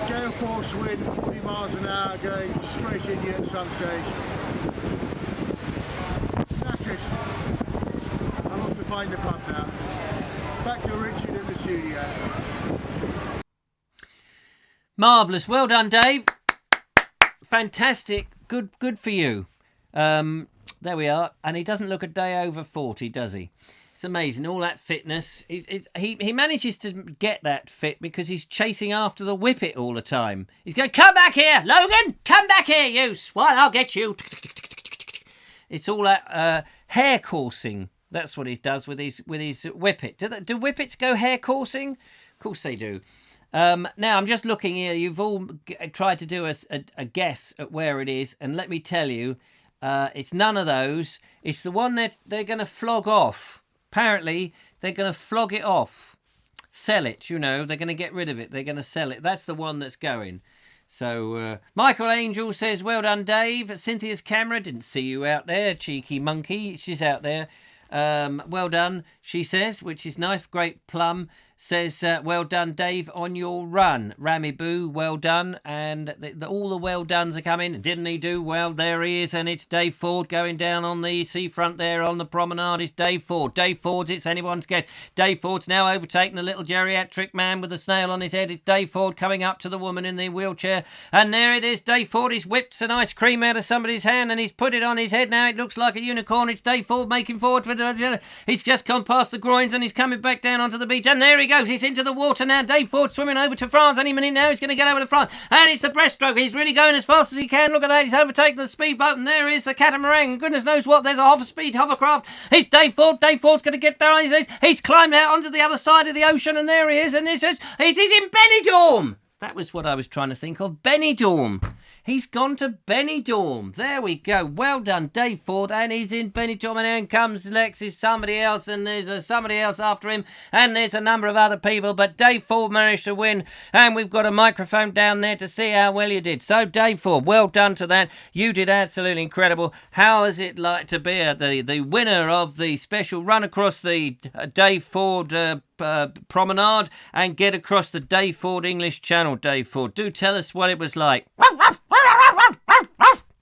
Gale force wind, 40 miles an hour, going straight in you at some stage. I'm off to find the pub now. Back to Richard in the studio. Marvellous. Well done, Dave. Fantastic. Good for you. There we are. And he doesn't look a day over 40, does he? It's amazing. All that fitness. He manages to get that fit because he's chasing after the whippet all the time. He's going, come back here, Logan. Come back here, you swat. I'll get you. It's all that hair coursing. That's what he does with his whippet. Do whippets go hair coursing? Of course they do. Now, I'm just looking here. You've all tried to do a guess at where it is. And let me tell you, it's none of those. It's the one that they're going to flog off. Apparently, they're going to flog it off. Sell it, you know. They're going to get rid of it. They're going to sell it. That's the one that's going. So, Michael Angel says, well done, Dave. Cynthia's camera. Didn't see you out there, cheeky monkey. She's out there. Well done, she says, which is nice. Great Plum says, well done, Dave, on your run. Rammy Boo, well done. And all the well dones are coming. Didn't he do well? There he is. And it's Dave Ford going down on the seafront there on the promenade. It's Dave Ford. Dave Ford's, it's anyone's guess. Dave Ford's now overtaken the little geriatric man with the snail on his head. It's Dave Ford coming up to the woman in the wheelchair. And there it is. Dave Ford. He's whipped some ice cream out of somebody's hand and he's put it on his head. Now it looks like a unicorn. It's Dave Ford making forward. He's just gone past the groins and he's coming back down onto the beach. And there he goes. He's into the water now. Dave Ford swimming over to France. Any minute now he's going to get over to France. And it's the breaststroke. He's really going as fast as he can. Look at that. He's overtaken the speedboat. And there is the catamaran. Goodness knows what. There's a hover-speed hovercraft. It's Dave Ford. Dave Ford's going to get there on his head. He's climbed out onto the other side of the ocean. And there he is. And he's in Benidorm. That was what I was trying to think of. Benidorm. He's gone to Benidorm. There we go. Well done, Dave Ford. And he's in Benidorm. And then comes Lex, is somebody else. And there's somebody else after him. And there's a number of other people. But Dave Ford managed to win. And we've got a microphone down there to see how well you did. So, Dave Ford, well done to that. You did absolutely incredible. How is it like to be the winner of the special run across the Dave Ford promenade and get across the Dave Ford English Channel, Dave Ford? Do tell us what it was like.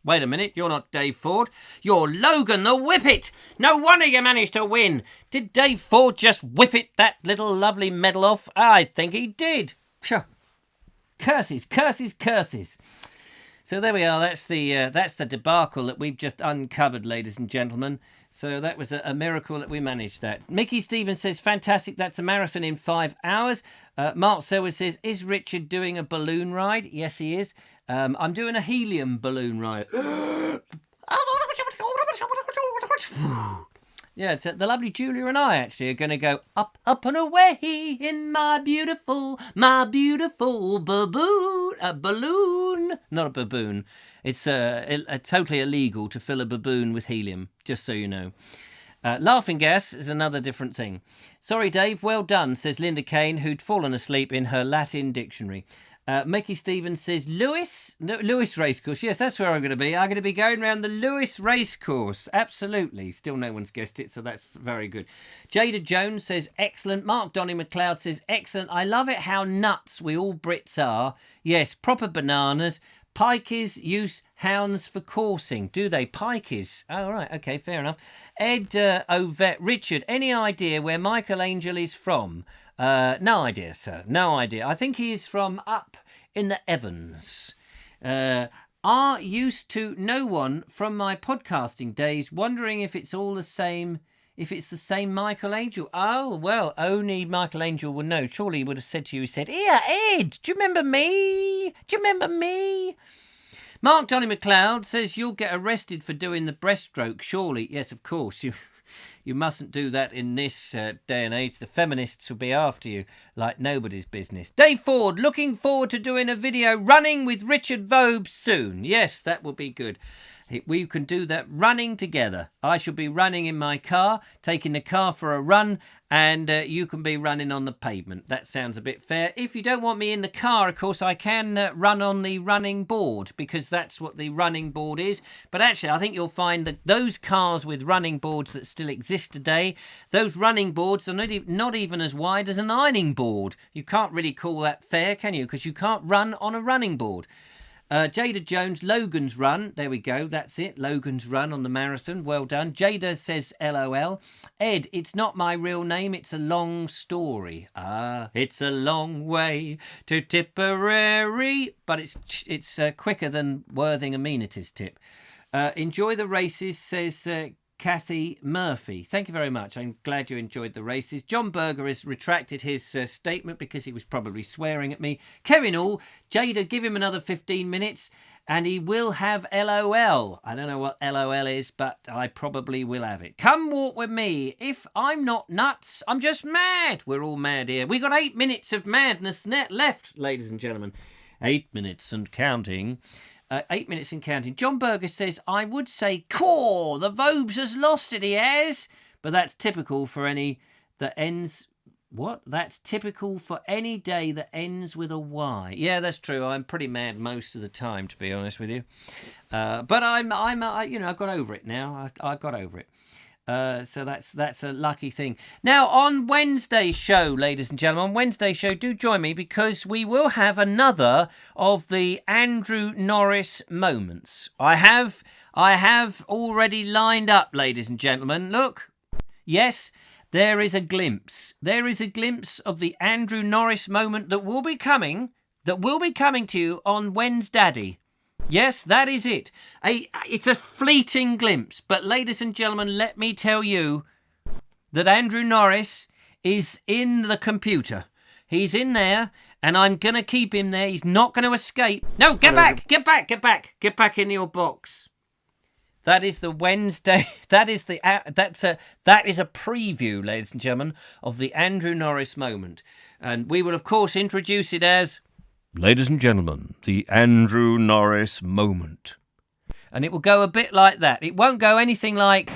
Wait a minute, you're not Dave Ford. You're Logan the Whippet. No wonder you managed to win. Did Dave Ford just whippet that little lovely medal off? I think he did. Phew. Curses, curses, curses. So there we are. That's the debacle that we've just uncovered, ladies and gentlemen. So that was a miracle that we managed that. Mickey Stevens says, fantastic, that's a marathon in 5 hours. Mark Selwood says, is Richard doing a balloon ride? Yes, he is. I'm doing a helium balloon ride. Yeah, it's, the lovely Julia and I actually are going to go up, up and away in my beautiful baboon. A balloon. Not a baboon. It's totally illegal to fill a baboon with helium, just so you know. Laughing gas is another different thing. Sorry, Dave, well done, says Linda Kane, who'd fallen asleep in her Latin dictionary. Mickey Stevens says, Lewis Racecourse. Yes, that's where I'm going to be. I'm going to be going around the Lewis Racecourse. Absolutely. Still no one's guessed it, so that's very good. Jada Jones says, excellent. Mark Donny McLeod says, excellent. I love it how nuts we all Brits are. Yes, proper bananas. Pikeys use hounds for coursing. Do they? Pikeys. Oh, right. Okay, fair enough. Ed Ovett, Richard, any idea where Michelangelo is from? No idea, sir. No idea. I think he is from up in the Evans. Are used to no one from my podcasting days, wondering if it's all the same, if it's the same Michelangelo. Oh, well, only Michelangelo would know. Surely he would have said to you, he said, "Here, Ed, do you remember me? Do you remember me?" Mark Donny McLeod says you'll get arrested for doing the breaststroke, surely. Yes, of course. You mustn't do that in this day and age. The feminists will be after you like nobody's business. Dave Ford, looking forward to doing a video running with Richard Vobes soon. Yes, that will be good. We can do that running together. I shall be running in my car, taking the car for a run, and you can be running on the pavement. That sounds a bit fair. If you don't want me in the car, of course, I can run on the running board, because that's what the running board is. But actually, I think you'll find that those cars with running boards that still exist today, those running boards are not even as wide as an ironing board. You can't really call that fair, can you? Because you can't run on a running board. Jada Jones, Logan's Run. There we go. That's it. Logan's Run on the marathon. Well done. Jada says LOL. Ed, it's not my real name. It's a long story. It's a long way to Tipperary. But it's quicker than Worthing Amenities tip. Enjoy the races, says Kathy Murphy. Thank you very much. I'm glad you enjoyed the races. John Berger has retracted his statement because he was probably swearing at me. Kevin Hall, Jada, give him another 15 minutes and he will have LOL. I don't know what LOL is, but I probably will have it. Come walk with me. If I'm not nuts, I'm just mad. We're all mad here. We got 8 minutes of madness left, ladies and gentlemen. 8 minutes and counting. 8 minutes in counting. John Berger says, I would say, core, the Vobes has lost it, he has. But that's typical for any that ends... What? That's typical for any day that ends with a Y. Yeah, that's true. I'm pretty mad most of the time, to be honest with you. But I got over it now. I got over it. So that's a lucky thing. Now, on Wednesday's show, ladies and gentlemen, on Wednesday's show, do join me because we will have another of the Andrew Norris moments. I have already lined up, ladies and gentlemen. Look, yes, there is a glimpse. There is a glimpse of the Andrew Norris moment that will be coming to you on Wednesday. Yes, that is it. It's a fleeting glimpse. But ladies and gentlemen, let me tell you that Andrew Norris is in the computer. He's in there, and I'm going to keep him there. He's not going to escape. No, get back. Get back in your box. That is the Wednesday. That is a preview, ladies and gentlemen, of the Andrew Norris moment. And we will, of course, introduce it as... Ladies and gentlemen, the Andrew Norris moment. And it will go a bit like that. It won't go anything like...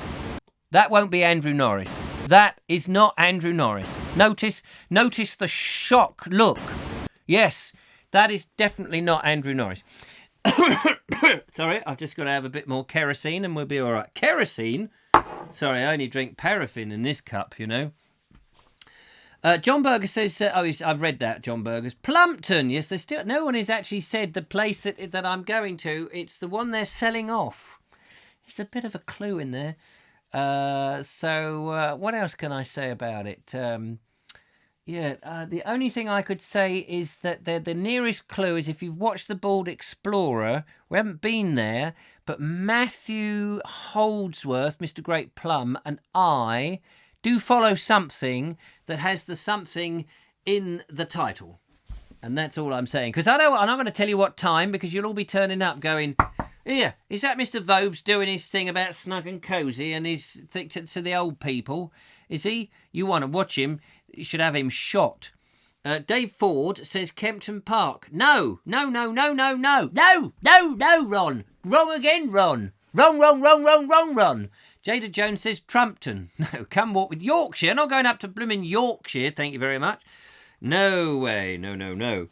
That won't be Andrew Norris. That is not Andrew Norris. Notice the shock look. Yes, that is definitely not Andrew Norris. Sorry, I've just got to have a bit more kerosene and we'll be all right. Kerosene? Sorry, I only drink paraffin in this cup, you know. John Berger says, I've read that, John Berger's. Plumpton, yes, there's still, no one has actually said the place that I'm going to. It's the one they're selling off. There's a bit of a clue in there. So what else can I say about it? The only thing I could say is that the nearest clue is if you've watched The Bald Explorer, we haven't been there, but Matthew Holdsworth, Mr. Great Plum, and I... do follow something that has the something in the title. And that's all I'm saying. Because I'm not going to tell you what time, because you'll all be turning up going, here, is that Mr. Vobes doing his thing about snug and cosy and his thing to the old people? Is he? You want to watch him, you should have him shot. Dave Ford says Kempton Park. No, Ron. Wrong again, Ron. Wrong. Jada Jones says Trumpton. No, come walk with Yorkshire. Not going up to blooming Yorkshire, thank you very much. No way, no.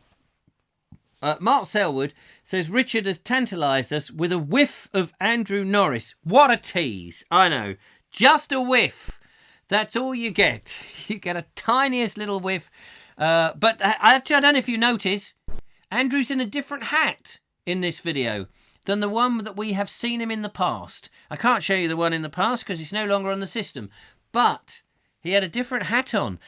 Mark Selwood says Richard has tantalised us with a whiff of Andrew Norris. What a tease. I know. Just a whiff. That's all you get. You get a tiniest little whiff. But actually, I don't know if you notice, Andrew's in a different hat in this video. than the one that we have seen him in the past. I can't show you the one in the past because it's no longer on the system. But he had a different hat on.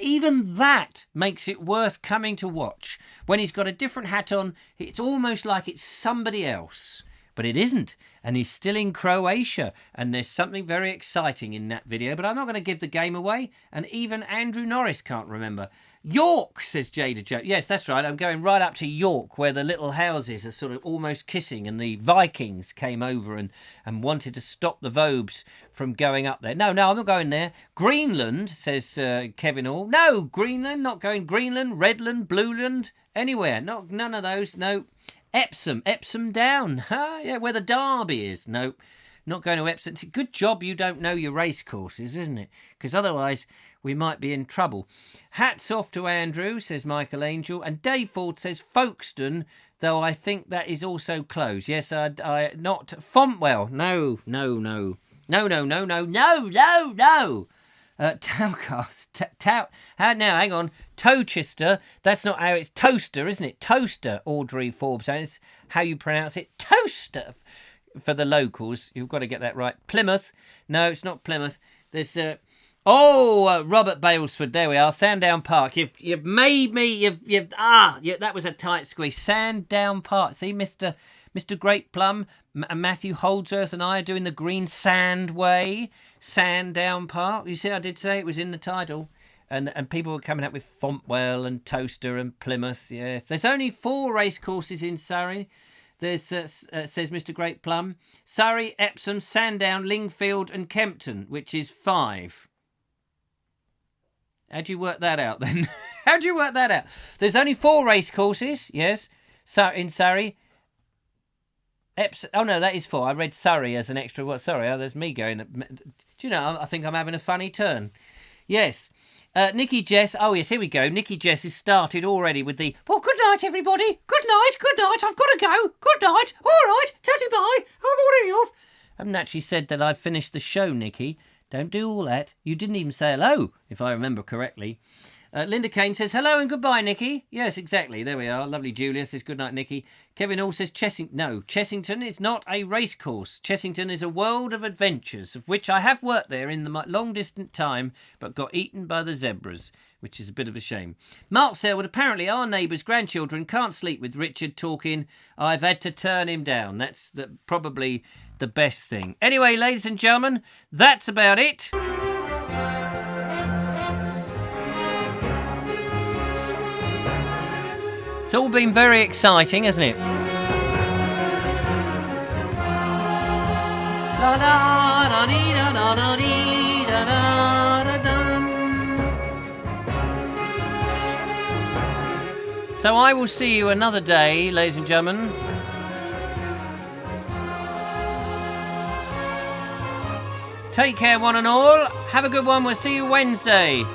Even that makes it worth coming to watch. When he's got a different hat on, it's almost like it's somebody else. But it isn't. And he's still in Croatia. And there's something very exciting in that video. But I'm not going to give the game away. And even Andrew Norris can't remember. York, says Jada Joe. Yes, that's right. I'm going right up to York, where the little houses are sort of almost kissing, and the Vikings came over and wanted to stop the Vobes from going up there. No, I'm not going there. Greenland, says Kevin Hall. No, Greenland, not going. Greenland, Redland, Blueland, anywhere. None of those. No. Epsom Down. Yeah, where the Derby is. No, not going to Epsom. It's a good job you don't know your race courses, isn't it? Because otherwise we might be in trouble. Hats off to Andrew, says Michael Angel. And Dave Ford says Folkestone, though I think that is also closed. Yes, I not Fontwell. No. Towcast. Now, hang on. Towchester. That's not how it's toaster, isn't it? Toaster, Audrey Forbes. It's how you pronounce it. Toaster. For the locals, you've got to get that right. Plymouth. No, it's not Plymouth. There's Robert Balesford. There we are. Sandown Park. You've made me. That was a tight squeeze. Sandown Park. See, Mr. Great Plum and Matthew Holdsworth and I are doing the Green Sand Way. Sandown Park. You see, I did say it was in the title. And people were coming up with Fontwell and Toaster and Plymouth. Yes. There's only 4 race courses in Surrey. There's, says Mr. Great Plum, Surrey, Epsom, Sandown, Lingfield and Kempton, which is 5. How'd you work that out then? How'd you work that out? There's only 4 race courses, yes, in Surrey. Epsom, oh no, that is 4. I read Surrey as an extra word. Sorry, there's me going. Do you know, I think I'm having a funny turn. Yes. Nikki Jess, oh yes, here we go. Nikki Jess has started already with the, well, good night, everybody. Good night, I've got to go. Good night. All right, tatty bye. I'm already off. I haven't actually said that I've finished the show, Nikki. Don't do all that. You didn't even say hello, if I remember correctly. Linda Kane says, hello and goodbye, Nikki. Yes, exactly. There we are. Lovely Julia says, good night, Nikki. Kevin Hall says, Chessington is not a race course. Chessington is a world of adventures, of which I have worked there in the long-distant time, but got eaten by the zebras, which is a bit of a shame. Mark Selwood, apparently our neighbour's grandchildren can't sleep with Richard talking. I've had to turn him down. That's probably the best thing. Anyway, ladies and gentlemen, that's about it. It's all been very exciting, hasn't it? So I will see you another day, ladies and gentlemen. Take care, one and all. Have a good one. We'll see you Wednesday.